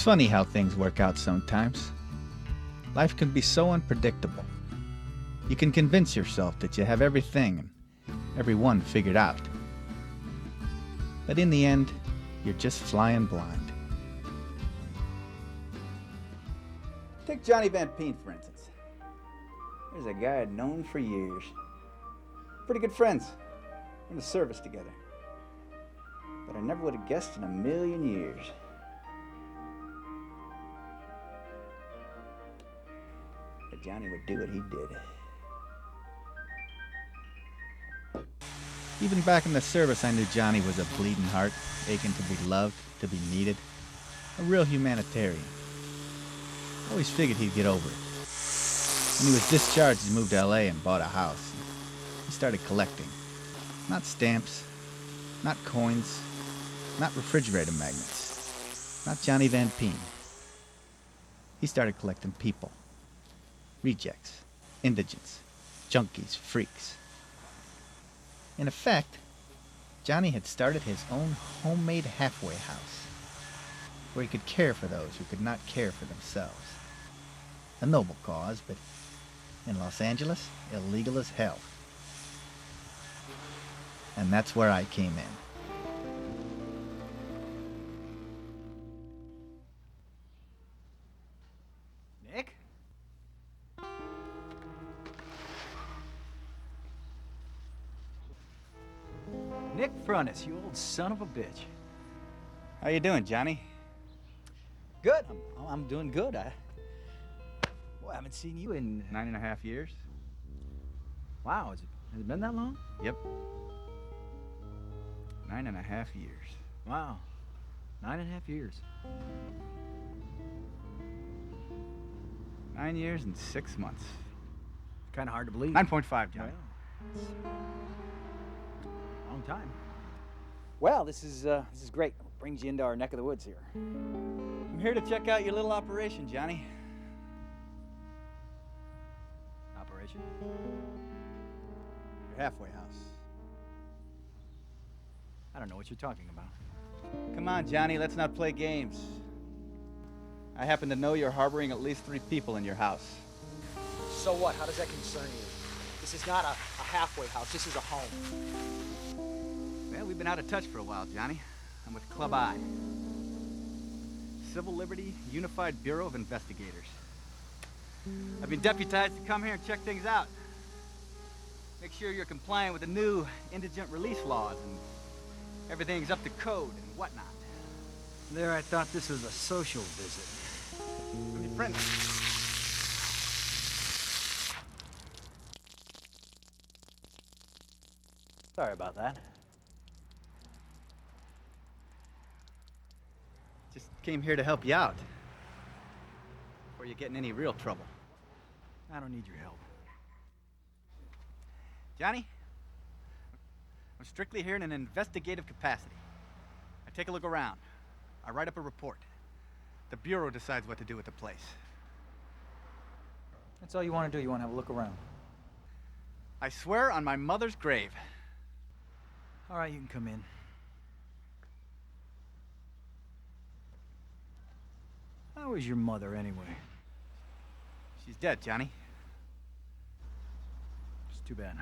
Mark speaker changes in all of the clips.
Speaker 1: It's funny how things work out sometimes. Life can be so unpredictable. You can convince yourself that you have everything and everyone figured out. But in the end, you're just flying blind. Take Johnny Van Peen, for instance. There's a guy I'd known for years. Pretty good friends. We're in the service together. But I never would have guessed in a million years. That Johnny would do what he did. Even back in the service, I knew Johnny was a bleeding heart, aching to be loved, to be needed. A real humanitarian. I always figured he'd get over it. When he was discharged, he moved to LA and bought a house. He started collecting. Not stamps, not coins, not refrigerator magnets, not Johnny Van Peen. He started collecting people. Rejects, indigents, junkies, freaks. In effect, Johnny had started his own homemade halfway house, where he could care for those who could not care for themselves. A noble cause, but in Los Angeles, illegal as hell. And that's where I came in.
Speaker 2: Nick? Nick Frontis, you old son of a bitch.
Speaker 1: How you doing, Johnny?
Speaker 2: Good. I'm doing good. I haven't seen you in
Speaker 1: 9.5 years.
Speaker 2: Wow, has it been that long?
Speaker 1: Yep. 9.5 years.
Speaker 2: Wow. 9.5 years.
Speaker 1: 9 years and 6 months.
Speaker 2: Kind of hard to believe.
Speaker 1: 9.5, Johnny.
Speaker 2: Well, long time. Well, this is great. Brings you into our neck of the woods here.
Speaker 1: I'm here to check out your little operation, Johnny.
Speaker 2: Operation?
Speaker 1: Your halfway house.
Speaker 2: I don't know what you're talking about.
Speaker 1: Come on, Johnny, let's not play games. I happen to know you're harboring at least 3 people in your house.
Speaker 3: So what? How does that concern you? This is not a halfway house. This is a home.
Speaker 1: Well, we've been out of touch for a while, Johnny. I'm with Club I. Civil Liberty Unified Bureau of Investigators. I've been deputized to come here and check things out. Make sure you're compliant with the new indigent release laws and everything's up to code and whatnot.
Speaker 2: There, I thought this was a social visit.
Speaker 1: I'm your friend.
Speaker 2: Sorry about that.
Speaker 1: Just came here to help you out. Before you get in any real trouble.
Speaker 2: I don't need your help.
Speaker 1: Johnny? I'm strictly here in an investigative capacity. I take a look around. I write up a report. The Bureau decides what to do with the place.
Speaker 2: That's all you want to do. You want to have a look around.
Speaker 1: I swear on my mother's grave.
Speaker 2: All right, you can come in. How is your mother, anyway?
Speaker 1: She's dead, Johnny.
Speaker 2: It's too bad.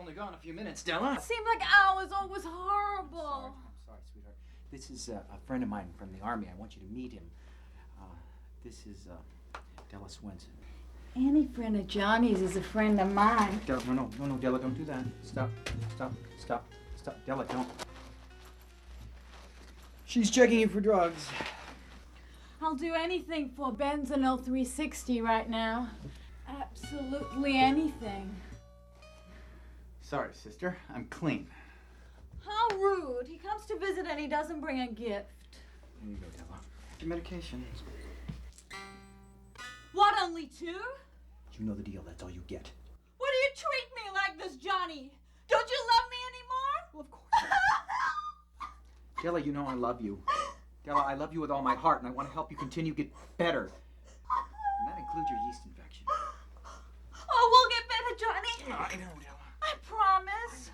Speaker 3: Only gone a few minutes, Della.
Speaker 4: It seemed like hours. Oh, it was horrible.
Speaker 3: I'm sorry, sweetheart. This is a friend of mine from the Army. I want you to meet him. This is Della Swenson.
Speaker 4: Any friend of Johnny's is a friend of mine.
Speaker 3: Della, no, Della, don't do that. Stop. Della, don't. She's checking you for drugs.
Speaker 4: I'll do anything for Benzanil 360 right now. Absolutely anything.
Speaker 1: Sorry, sister. I'm clean.
Speaker 4: How rude. He comes to visit and he doesn't bring a gift.
Speaker 3: Here you go, Della. Your medication.
Speaker 4: What, only 2?
Speaker 3: You know the deal. That's all you get.
Speaker 4: Why do you treat me like this, Johnny? Don't you love me anymore?
Speaker 3: Well, of course. Della, you know I love you. Della, I love you with all my heart, and I want to help you continue to get better. And that include your yeast infection.
Speaker 4: Oh, we'll get better, Johnny.
Speaker 3: I know, Della.
Speaker 4: I promise.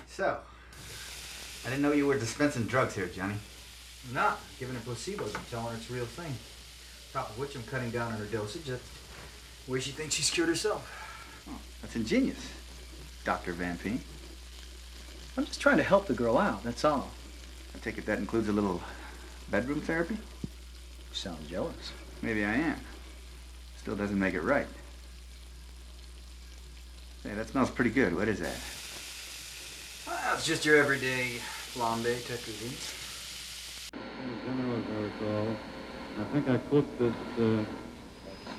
Speaker 1: So, I didn't know you were dispensing drugs here, Johnny.
Speaker 3: Nah, giving her placebos and telling her it's a real thing. Top of which I'm cutting down on her dosage. That's the way she thinks she's cured herself.
Speaker 1: Oh, that's ingenious, Dr. Van Peen.
Speaker 3: I'm just trying to help the girl out, that's all.
Speaker 1: I take it that includes a little bedroom therapy?
Speaker 3: You sound jealous.
Speaker 1: Maybe I am. Still doesn't make it right. Hey, that smells pretty good. What is that?
Speaker 3: Well, it's just your everyday flambe tetrazzini.
Speaker 5: General, as I recall, I think I quote this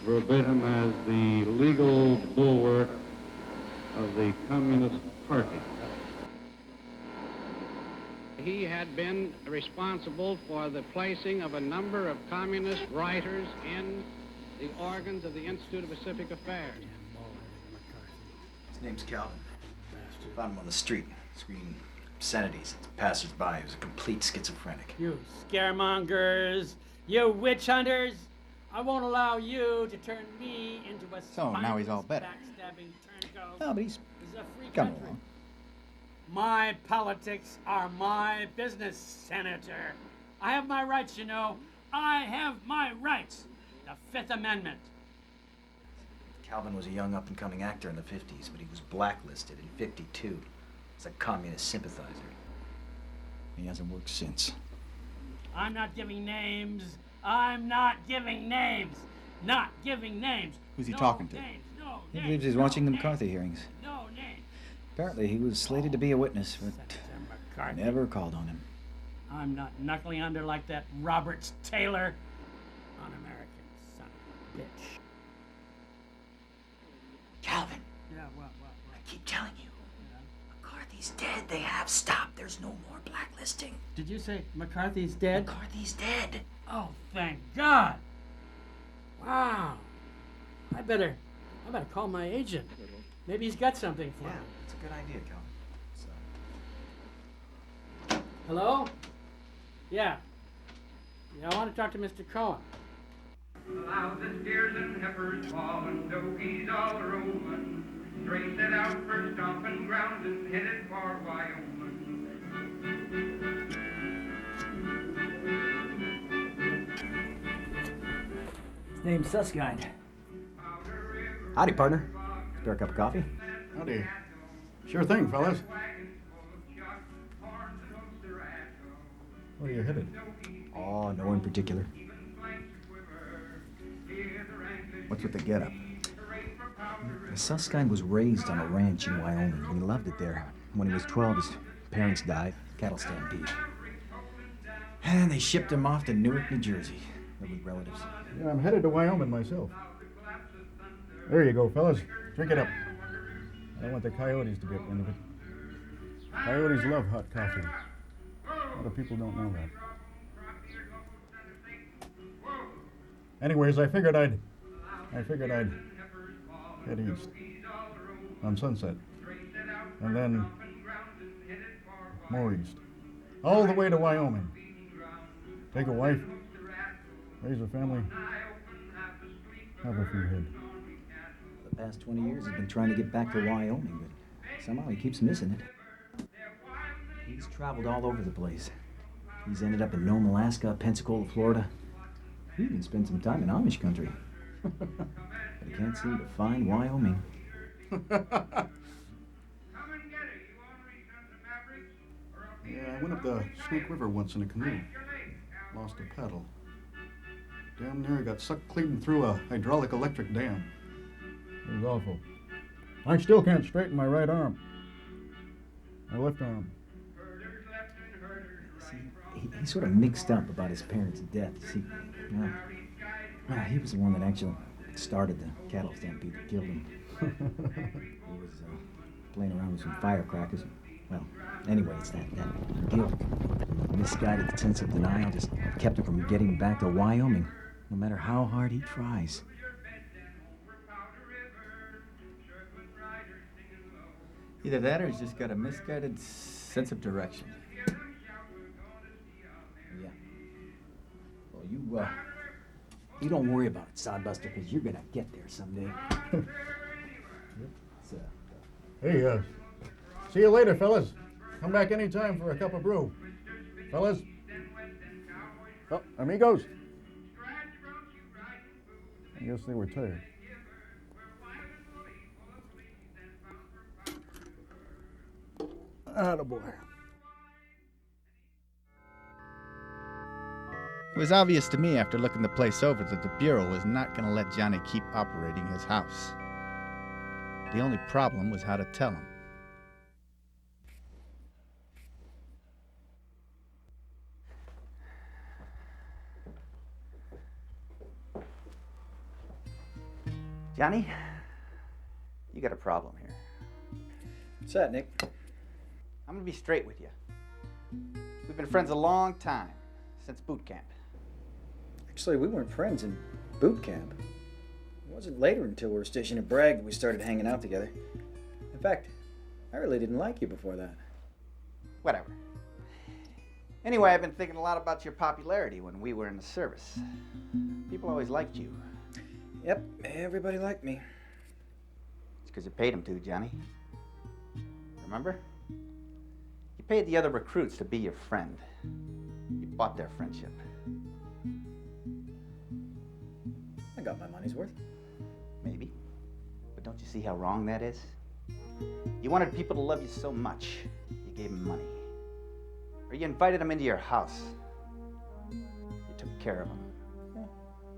Speaker 5: verbatim as the legal bulwark of the Communist Party.
Speaker 6: He had been responsible for the placing of a number of communist writers in the organs of the Institute of Pacific Affairs.
Speaker 3: His name's Calvin. Found him on the street, screaming obscenities at passers-by. He was a complete schizophrenic.
Speaker 7: You scaremongers, you witch hunters, I won't allow you to turn me into a
Speaker 1: So, now he's all
Speaker 7: spineless,
Speaker 1: better.
Speaker 7: backstabbing turncoat.
Speaker 1: No, but he's
Speaker 7: This is a free
Speaker 1: coming
Speaker 7: country.
Speaker 1: along.
Speaker 7: My politics are my business, Senator. I have my rights, you know. I have my rights. The Fifth Amendment.
Speaker 3: Calvin was a young up-and-coming actor in the 50s, but he was blacklisted in 52 as a communist sympathizer. He hasn't worked since.
Speaker 7: I'm not giving names. I'm not giving names. Not giving names.
Speaker 1: Who's he
Speaker 7: No
Speaker 1: talking to?
Speaker 7: names, no
Speaker 2: He
Speaker 7: names,
Speaker 2: believes he's
Speaker 7: no
Speaker 2: watching the
Speaker 7: names,
Speaker 2: McCarthy hearings.
Speaker 7: No names.
Speaker 2: Apparently, he was slated to be a witness, but
Speaker 7: Senator McCarthy.
Speaker 2: never called on him.
Speaker 7: I'm not knuckling under like that Roberts Taylor. Un-American son of a bitch.
Speaker 3: Calvin,
Speaker 7: Yeah, what?
Speaker 3: I keep telling you, McCarthy's dead. They have stopped. There's no more blacklisting.
Speaker 7: Did you say McCarthy's dead?
Speaker 3: McCarthy's dead.
Speaker 7: Oh, thank God. Wow. I better call my agent. Maybe he's got something for
Speaker 3: Yeah,
Speaker 7: me.
Speaker 3: it's a good idea, Calvin. So,
Speaker 7: Hello? Yeah. Yeah, I want to talk to Mr. Cohen.
Speaker 8: Allow the steers and heifers falling, donkeys all roaming. Stray set out for stomping grounds and headed for Wyoming.
Speaker 2: His name's Susskind. Howdy, partner. Spare a cup of coffee?
Speaker 5: Howdy. Sure thing, fellas. Where are you headed?
Speaker 2: Oh, no in particular.
Speaker 1: What's with the getup?
Speaker 2: Susskind was raised on a ranch in Wyoming, and he loved it there. When he was 12, his parents died, cattle stampede. And they shipped him off to Newark, New Jersey, live with relatives.
Speaker 5: Yeah, I'm headed to Wyoming myself. There you go, fellas. Drink it up. I don't want the coyotes to get wind of it. Coyotes love hot coffee. A lot of people don't know that. Anyways, I figured I'd head east on Sunset, and then more east, all the way to Wyoming. Take a wife, raise a family, have a few head.
Speaker 2: The past 20 years, he's been trying to get back to Wyoming, but somehow he keeps missing it. He's traveled all over the place. He's ended up in Nome, Alaska, Pensacola, Florida. He even spent some time in Amish country. But he can't seem to find Wyoming.
Speaker 5: Yeah, I went up the Snake River once in a canoe. Lost a paddle. Damn near got sucked clean through a hydraulic electric dam. It was awful. I still can't straighten my right arm. My left arm.
Speaker 2: See, he sort of mixed up about his parents' death. See, he was the one that actually started the cattle stampede that killed him. He was playing around with some firecrackers. Well, anyway, it's that guilt, misguided sense of denial just kept him from getting back to Wyoming, no matter how hard he tries.
Speaker 1: Either that or he's just got a misguided sense of direction.
Speaker 2: Yeah. Well, you don't worry about it, Sodbuster, because you're gonna get there someday. So,
Speaker 5: Hey, see you later, fellas. Come back anytime for a cup of brew. Fellas? Oh, amigos? I guess they were tired. Attaboy.
Speaker 1: It was obvious to me after looking the place over that the Bureau was not going to let Johnny keep operating his house. The only problem was how to tell him.
Speaker 3: Johnny, you got a problem here.
Speaker 2: what's that, Nick?
Speaker 3: I'm gonna be straight with you. We've been friends a long time, since boot camp.
Speaker 2: Actually, we weren't friends in boot camp. It wasn't later until we were stationed at Bragg that we started hanging out together. In fact, I really didn't like you before that.
Speaker 3: Whatever. Anyway, I've been thinking a lot about your popularity when we were in the service. People always liked you.
Speaker 2: Yep, everybody liked me.
Speaker 3: It's because you paid them to, Johnny. Remember? You paid the other recruits to be your friend. You bought their friendship.
Speaker 2: I got my money's worth.
Speaker 3: Maybe. But don't you see how wrong that is? You wanted people to love you so much, you gave them money. Or you invited them into your house. You took care of them.
Speaker 2: Well,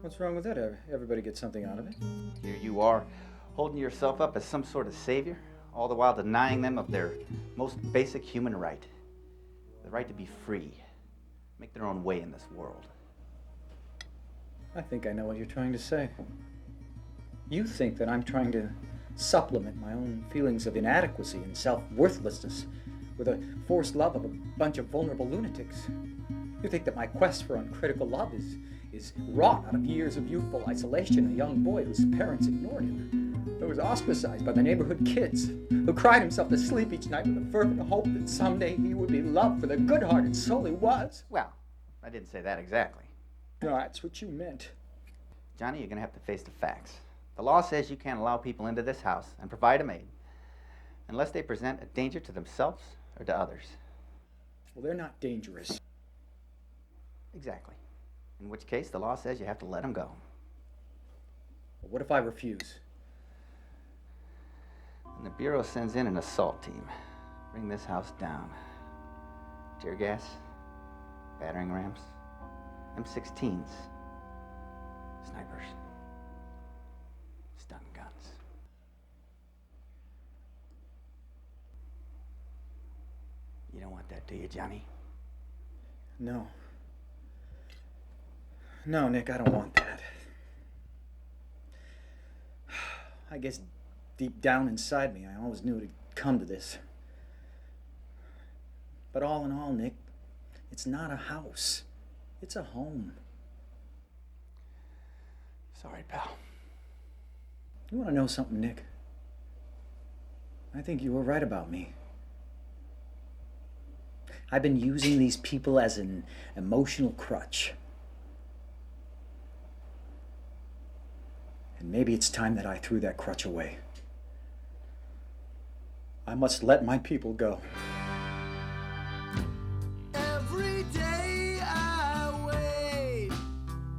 Speaker 2: what's wrong with that? Everybody gets something out of it.
Speaker 3: Here you are, holding yourself up as some sort of savior, all the while denying them of their most basic human right. The right to be free, make their own way in this world.
Speaker 2: I think I know what you're trying to say. You think that I'm trying to supplement my own feelings of inadequacy and self-worthlessness with a forced love of a bunch of vulnerable lunatics. You think that my quest for uncritical love is wrought out of years of youthful isolation, a young boy whose parents ignored him, who was ostracized by the neighborhood kids, who cried himself to sleep each night with a fervent hope that someday he would be loved for the good-hearted soul he was.
Speaker 3: Well, I didn't say that exactly.
Speaker 2: No, that's what you meant.
Speaker 3: Johnny, you're gonna have to face the facts. The law says you can't allow people into this house and provide a maid unless they present a danger to themselves or to others.
Speaker 2: Well, they're not dangerous.
Speaker 3: Exactly. In which case, the law says you have to let them go.
Speaker 2: Well, what if I refuse?
Speaker 3: And the Bureau sends in an assault team. Bring this house down. Tear gas, battering rams, M16s, snipers, stun guns. You don't want that, do you, Johnny?
Speaker 2: No. No, Nick, I don't want that. I guess deep down inside me, I always knew it'd come to this. But all in all, Nick, it's not a house. It's a home.
Speaker 3: Sorry, pal.
Speaker 2: You want to know something, Nick? I think you were right about me. I've been using these people as an emotional crutch. And maybe it's time that I threw that crutch away. I must let my people go.
Speaker 9: Every day I wait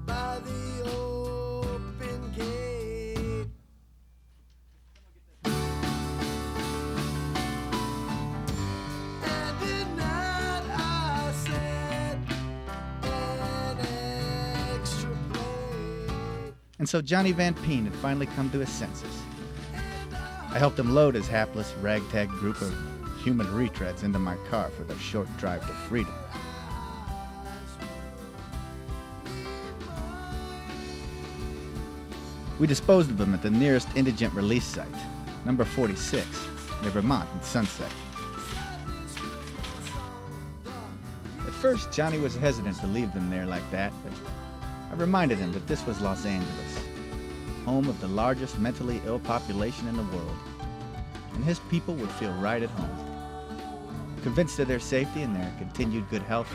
Speaker 9: by the open gate. And at night I set an extra plate.
Speaker 1: And so Johnny Van Peen had finally come to his senses. I helped him load his hapless, ragtag group of human retreads into my car for their short drive to freedom. We disposed of them at the nearest indigent release site, number 46, near Vermont and Sunset. first, Johnny was hesitant to leave them there like that, but I reminded him that this was Los Angeles, home of the largest mentally ill population in the world, and his people would feel right at home. Convinced of their safety and their continued good health,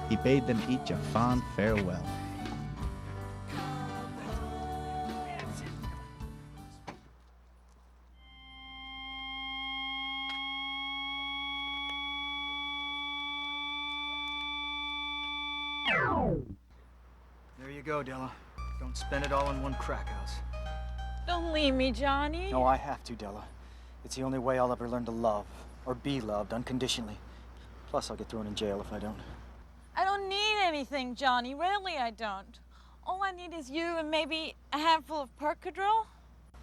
Speaker 1: he bade them each a fond farewell.
Speaker 2: There you go, Della. Don't spend it all in one crack house.
Speaker 4: Don't leave me, Johnny.
Speaker 2: No, I have to, Della. It's the only way I'll ever learn to love, or be loved unconditionally. Plus, I'll get thrown in jail if I don't.
Speaker 4: I don't need anything, Johnny. Really, I don't. All I need is you and maybe a handful of Percadrol.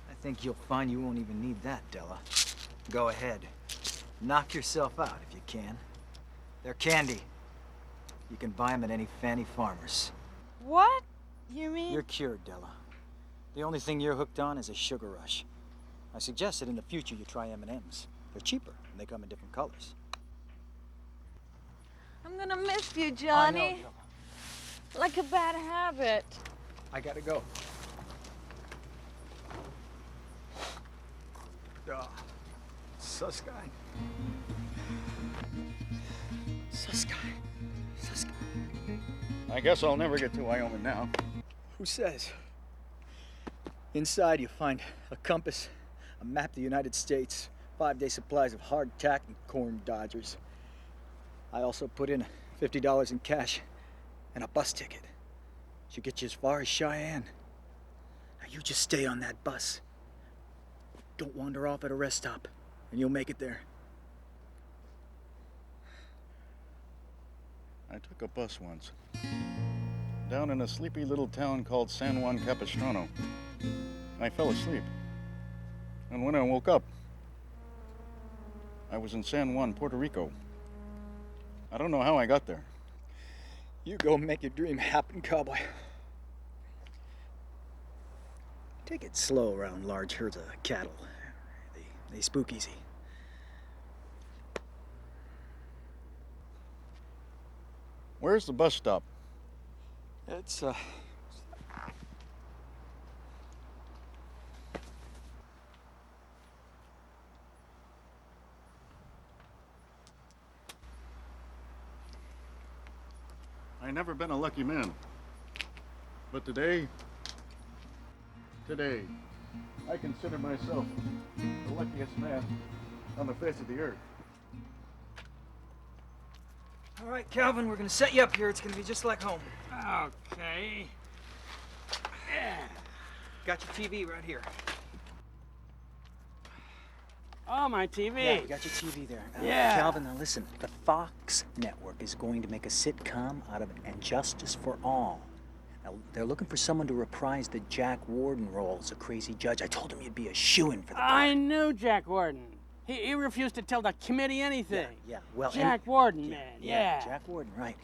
Speaker 2: I think you'll find you won't even need that, Della. Go ahead. Knock yourself out if you can. They're candy. You can buy them at any Fanny Farmer's.
Speaker 4: What? You mean?
Speaker 2: You're cured, Della. The only thing you're hooked on is a sugar rush. I suggest that in the future you try M&Ms. They're cheaper, and they come in different colors.
Speaker 4: I'm gonna miss you, Johnny.
Speaker 2: I know, Della.
Speaker 4: Like a bad habit.
Speaker 2: I gotta go. Sus guy. Sus guy. Sus guy.
Speaker 5: I guess I'll never get to Wyoming now.
Speaker 2: Who says? Inside you find a compass, a map of the United States, 5-day supplies of hardtack and corn dodgers. I also put in $50 in cash and a bus ticket. Should get you as far as Cheyenne. Now you just stay on that bus. Don't wander off at a rest stop, and you'll make it there.
Speaker 5: I took a bus once. Down in a sleepy little town called San Juan Capistrano. I fell asleep. And when I woke up, I was in San Juan, Puerto Rico. I don't know how I got there.
Speaker 2: You go make your dream happen, cowboy. Take it slow around large herds of cattle. They spook easy.
Speaker 5: Where's the bus stop?
Speaker 2: It's,
Speaker 5: I never been a lucky man. But today, I consider myself the luckiest man on the face of the earth.
Speaker 2: All right, Calvin, we're gonna set you up here. It's gonna be just like home.
Speaker 7: Okay.
Speaker 2: Got your TV right here.
Speaker 7: Oh, my TV.
Speaker 2: Yeah, we got your TV there.
Speaker 7: Yeah.
Speaker 2: Calvin, now listen. The Fox network is going to make a sitcom out of And Justice for All. Now, they're looking for someone to reprise the Jack Warden role as a crazy judge. I told him you'd be a shoo-in for the part.
Speaker 7: I knew Jack Warden. He refused to tell the committee anything.
Speaker 2: Yeah, well...
Speaker 7: Jack Warden, man, yeah.
Speaker 2: Jack Warden, right.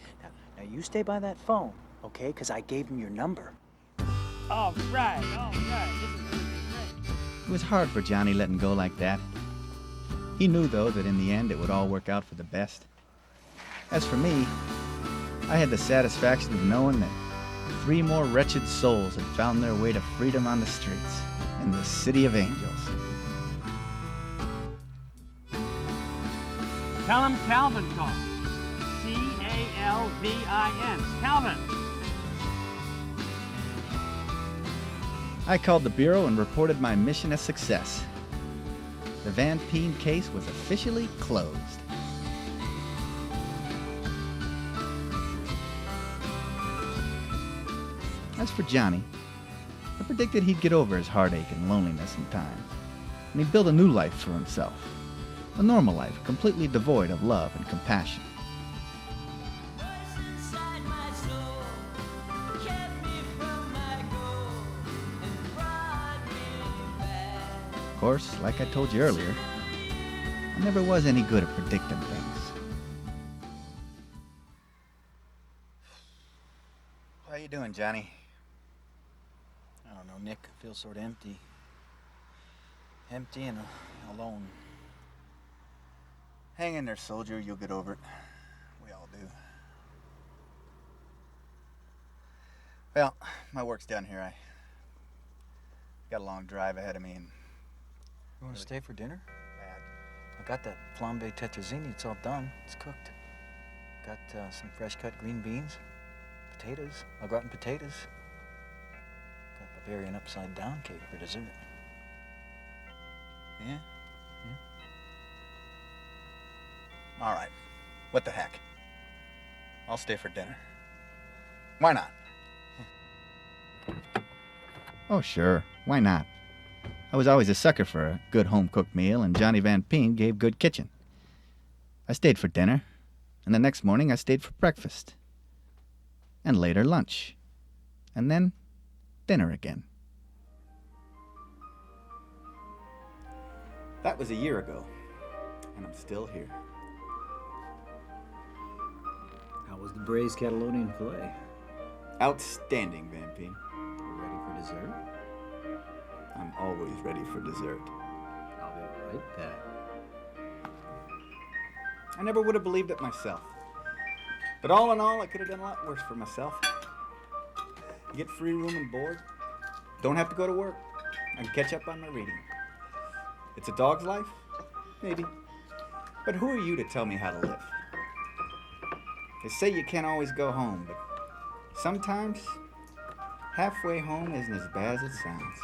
Speaker 2: Now you stay by that phone, okay? Because I gave him your number.
Speaker 7: All right. This is great.
Speaker 1: It was hard for Johnny letting go like that. He knew, though, that in the end it would all work out for the best. As for me, I had the satisfaction of knowing that 3 more wretched souls had found their way to freedom on the streets in the City of Angels.
Speaker 7: Tell him Calvin called. C-A-L-V-I-N. Calvin.
Speaker 1: I called the Bureau and reported my mission a success. The Van Peen case was officially closed. As for Johnny, I predicted he'd get over his heartache and loneliness in time, and he'd build a new life for himself. A normal life, completely devoid of love and compassion. Of course, like I told you earlier, I never was any good at predicting things. How you doing, Johnny?
Speaker 2: I don't know, Nick. I feel sort of empty. Empty and alone.
Speaker 1: Hang in there, soldier. You'll get over it. We all do.
Speaker 3: Well, my work's done here. I got a long drive ahead of me, and
Speaker 2: You want to stay for dinner?
Speaker 3: bad.
Speaker 2: I got that flambe tetrazzini. It's all done. It's cooked. Got some fresh cut green beans, potatoes, au gratin potatoes. Got Bavarian upside down cake for dessert.
Speaker 3: Yeah? All right. What the heck? I'll stay for dinner. Why not?
Speaker 1: Oh, sure. Why not? I was always a sucker for a good home-cooked meal, and Johnny Van Peen gave good kitchen. I stayed for dinner, and the next morning I stayed for breakfast. And later lunch. And then dinner again.
Speaker 3: That was a year ago, and I'm still here.
Speaker 2: How was the braised Catalonian filet?
Speaker 3: Outstanding, Van Peen.
Speaker 2: Ready for dessert?
Speaker 3: I'm always ready for dessert.
Speaker 2: I'll be right back.
Speaker 3: I never would have believed it myself. But all in all, I could have done a lot worse for myself. You get free room and board. Don't have to go to work. I can catch up on my reading. It's a dog's life? Maybe. But who are you to tell me how to live? They say you can't always go home, but sometimes halfway home isn't as bad as it sounds.